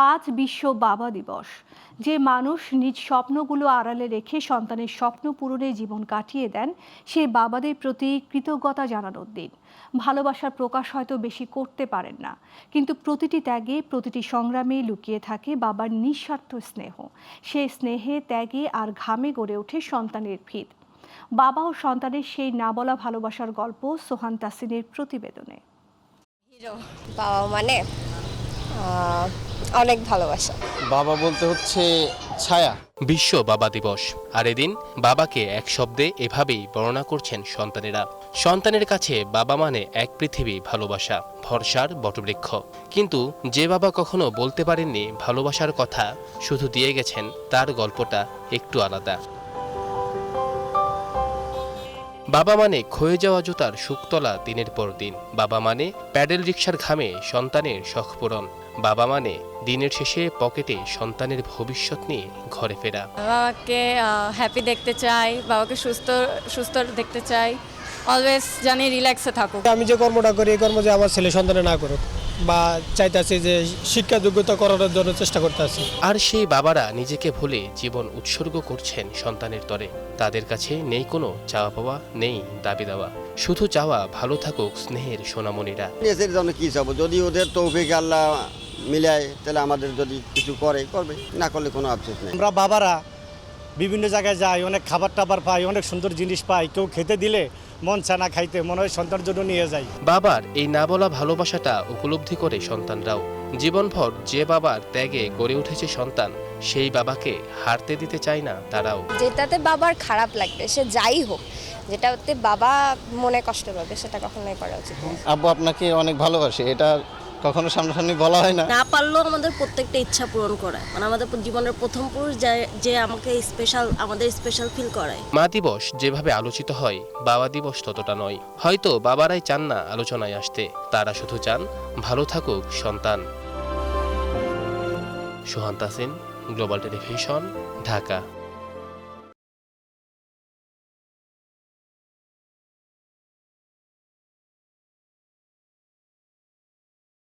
আজ বিশ্ব বাবা দিবস। যে মানুষ নিজ স্বপ্নগুলো আড়ালে রেখে সন্তানের স্বপ্ন পূরণে জীবন কাটিয়ে দেন, সেই বাবাদের প্রতি কৃতজ্ঞতা জানানোর দিন। ভালোবাসার প্রকাশ হয়তো বেশি করতে পারেন না, কিন্তু প্রতিটি ত্যাগে, প্রতিটি সংগ্রামে লুকিয়ে থাকে বাবার নিঃস্বার্থ স্নেহ। সেই স্নেহে, ত্যাগে আর ঘামে গড়ে ওঠে সন্তানের ভিত। বাবা ও সন্তানের সেই না বলা ভালোবাসার গল্প সোহান তাসিনের প্রতিবেদনে। হিরো বাবা মানে অনেক ভালোবাসা। বাবা বলতে হচ্ছে ছায়া। বিশ্ব বাবা দিবস, আর এদিন বাবাকে এক শব্দে এভাবেই বর্ণনা করছেন সন্তানেরা। সন্তানের কাছে বাবা মানে এক পৃথিবী ভালোবাসা, ভরসার বটবৃক্ষ। কিন্তু যে বাবা কখনো বলতে পারেননি ভালোবাসার কথা, শুধু দিয়ে গেছেন, তার গল্পটা একটু আলাদা। বাবা মানে ক্ষয়ে যাওয়া জুতার শুকতলা দিনের পর দিন। বাবা মানে প্যাডেল রিকশার ঘামে সন্তানের শখ পূরণ। বাবা মানে দিনের শেষে পকেটে সন্তানের ভবিষ্যৎ নিয়ে ঘরে ফেরা। বাবাকে হ্যাপি দেখতে চাই, বাবাকে সুস্থ সুস্থ দেখতে চাই, অলওয়েজ জানি রিল্যাক্সে থাকুক। আমি যে কর্মটা করি এই কর্ম যে আমার ছেলে সন্তানে না করুক, বা চাইতেছি যে শিক্ষা যোগ্যতা করানোর জন্য চেষ্টা করতেছি। আর সেই বাবারা নিজেকে ভুলে জীবন উৎসর্গ করছেন সন্তানের তরে। তাদের কাছে নেই কোনো চাওয়া পাওয়া, নেই দাবি দেওয়া, শুধু চাওয়া ভালো থাকুক স্নেহের সোনামণিরা। নিজের জন্য কি চাবো, যদি ওদের তৌফিক আল্লাহ মিলায় তাহলে আমাদের যদি কিছু করবে, না করলে কোনো আফসোস নেই। আমরা বাবারা বিভিন্ন জায়গায় যাই, অনেক খাবার টাবার পাই, অনেক সুন্দর জিনিস পাই। কেউ খেতে দিলে মন চায় না খাইতে, মনে হয় সন্তানের জন্য নিয়ে যাই। বাবার এই না বলা ভালোবাসাটা উপলব্ধি করে সন্তানরাও। জীবনভর যে বাবার ত্যাগে গড়ে উঠেছে সন্তান, সেই বাবাকে হারতে দিতে চায় না তারাও। যেটাতে বাবার খারাপ লাগবে, সে যাই হোক, যেটাতে বাবা মনে কষ্ট পাবে, সেটা কখনোই করা উচিত না। আব্বু আপনাকে অনেক ভালোবাসে, এটা কখনো সামনাসামনি বলা হয় না। না পারলেও আমাদের প্রত্যেকটা ইচ্ছা পূরণ করায়, মানে আমাদের জীবনের প্রথম পুরুষ যে আমাকে আমাদের স্পেশাল ফিল করায়। মা দিবস যেভাবে আলোচিত হয়, বাবা দিবস ততটা নয়। হয়তো বাবারাই চান না আলোচনায় আসতে, তারা শুধু চান ভালো থাকুক সন্তান। সোহান তাসিন, গ্লোবাল টেলিভিশন, ঢাকা।